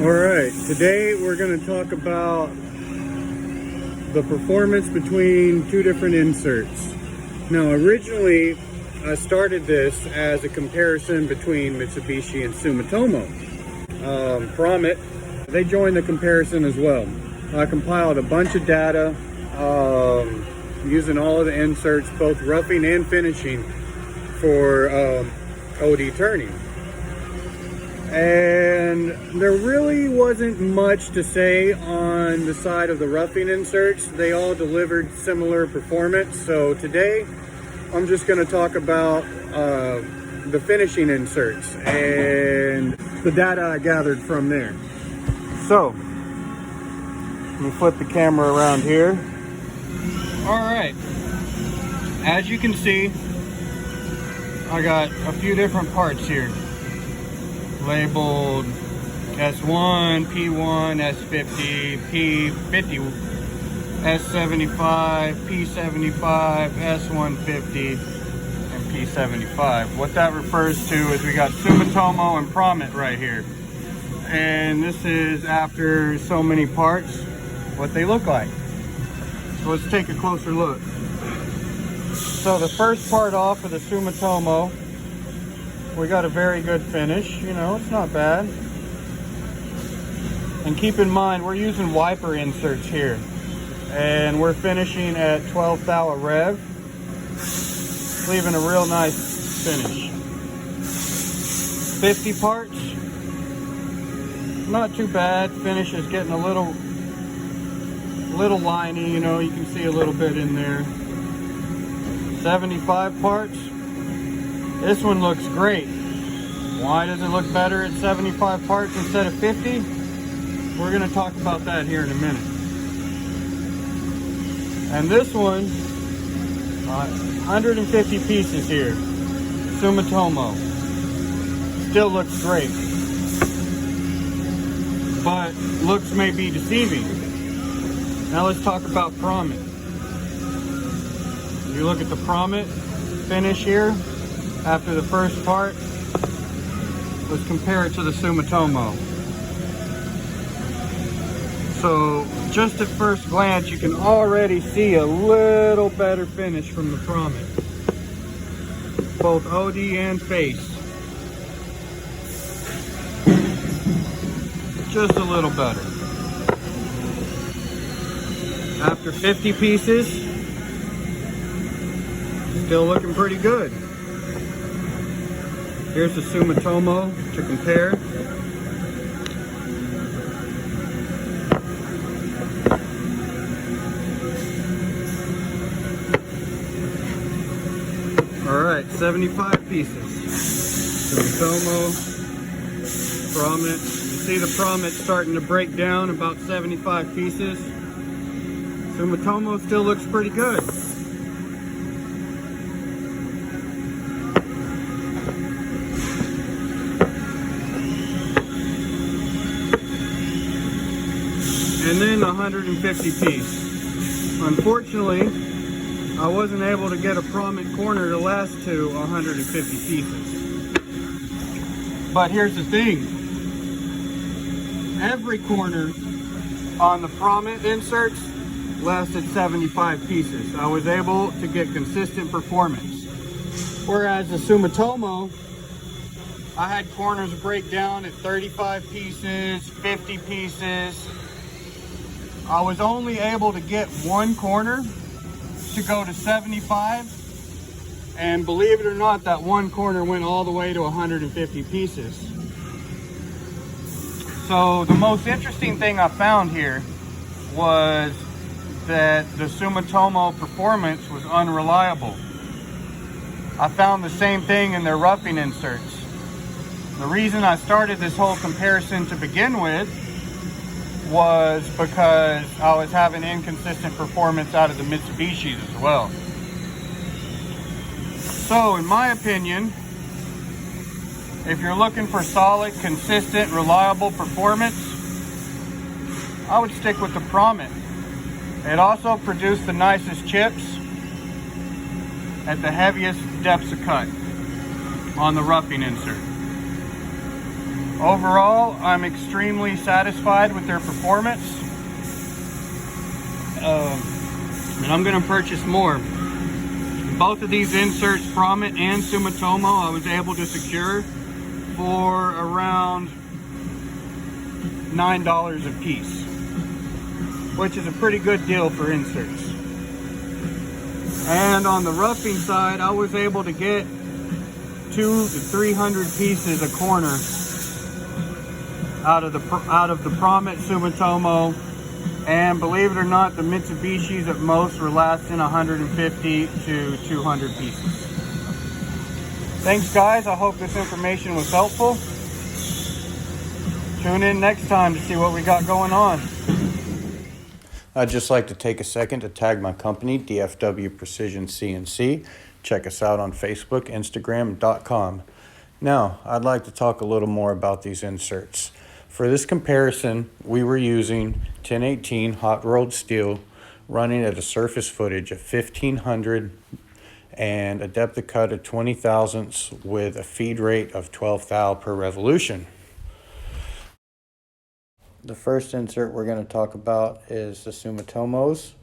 Alright, today we're going to talk about the performance between two different inserts. Now originally I started this as a comparison between Mitsubishi and Sumitomo. Pramet, they joined the comparison as well. I compiled a bunch of data using all of the inserts, both roughing and finishing, for OD turning. And there really wasn't much to say on the side of the roughing inserts. They all delivered similar performance. So today I'm just going to talk about the finishing inserts and the data I gathered from there. So let me flip the camera around here. All right, as you can see, I got a few different parts here labeled S1, P1, S50, P50, S75, P75, S150, and P75. What that refers to is we got Sumitomo and Pramet right here. And this is after so many parts, what they look like. So let's take a closer look. So the first part off of the Sumitomo, we got a very good finish, you know, it's not bad. And keep in mind, we're using wiper inserts here. And we're finishing at 12 thou rev, leaving a real nice finish. 50 parts, not too bad. Finish is getting a little liney, you know, you can see a little bit in there. 75 parts. This one looks great. Why does it look better at 75 parts instead of 50? We're going to talk about that here in a minute. And this one, 150 pieces here, Sumitomo. Still looks great. But looks may be deceiving. Now let's talk about Pramet. If you look at the Pramet finish here, after the first part, let's compare it to the Sumitomo. So just at first glance, you can already see a little better finish from the Pramet. Both OD and face. Just a little better. After 50 pieces, still looking pretty good. Here's the Sumitomo to compare. All right, 75 pieces. Sumitomo, Pramet. You see the Pramet starting to break down, about 75 pieces. Sumitomo still looks pretty good. And then 150 piece. Unfortunately, I wasn't able to get a Pramet corner to last to 150 pieces. But here's the thing. Every corner on the Pramet inserts lasted 75 pieces. I was able to get consistent performance. Whereas the Sumitomo, I had corners break down at 35 pieces, 50 pieces. I was only able to get one corner to go to 75, and believe it or not, that one corner went all the way to 150 pieces. So the most interesting thing I found here was that the Sumitomo performance was unreliable. I found the same thing in their roughing inserts. The reason I started this whole comparison to begin with was because I was having inconsistent performance out of the Mitsubishis as well. So in my opinion, if you're looking for solid, consistent, reliable performance, I would stick with the Pramet. It also produced the nicest chips at the heaviest depths of cut on the roughing insert. Overall, I'm extremely satisfied with their performance. And I'm going to purchase more. Both of these inserts, Pramet and Sumitomo, I was able to secure for around $9 a piece, which is a pretty good deal for inserts. And on the roughing side, I was able to get 200 to 300 pieces a corner out of the Pramet, Sumitomo, and believe it or not, the Mitsubishis at most were lasting 150 to 200 pieces. Thanks guys, I hope this information was helpful. Tune in next time to see what we got going on. I'd just like to take a second to tag my company, DFW Precision CNC. Check us out on Facebook, Instagram.com. Now, I'd like to talk a little more about these inserts. For this comparison, we were using 1018 hot rolled steel running at a surface footage of 1500 and a depth of cut of 20 thousandths with a feed rate of 12 thou per revolution. The first insert we're going to talk about is the Sumitomos.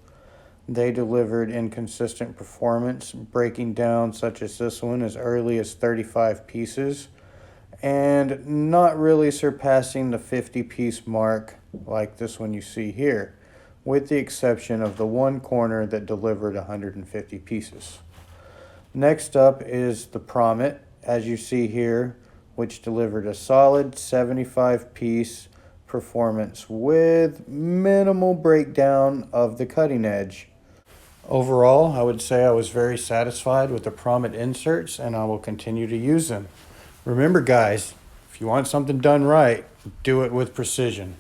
They delivered inconsistent performance, breaking down such as this one as early as 35 pieces and not really surpassing the 50-piece mark like this one you see here, with the exception of the one corner that delivered 150 pieces. Next up is the Pramet, as you see here, which delivered a solid 75-piece performance with minimal breakdown of the cutting edge. Overall, I would say I was very satisfied with the Pramet inserts, and I will continue to use them. Remember guys, if you want something done right, do it with precision.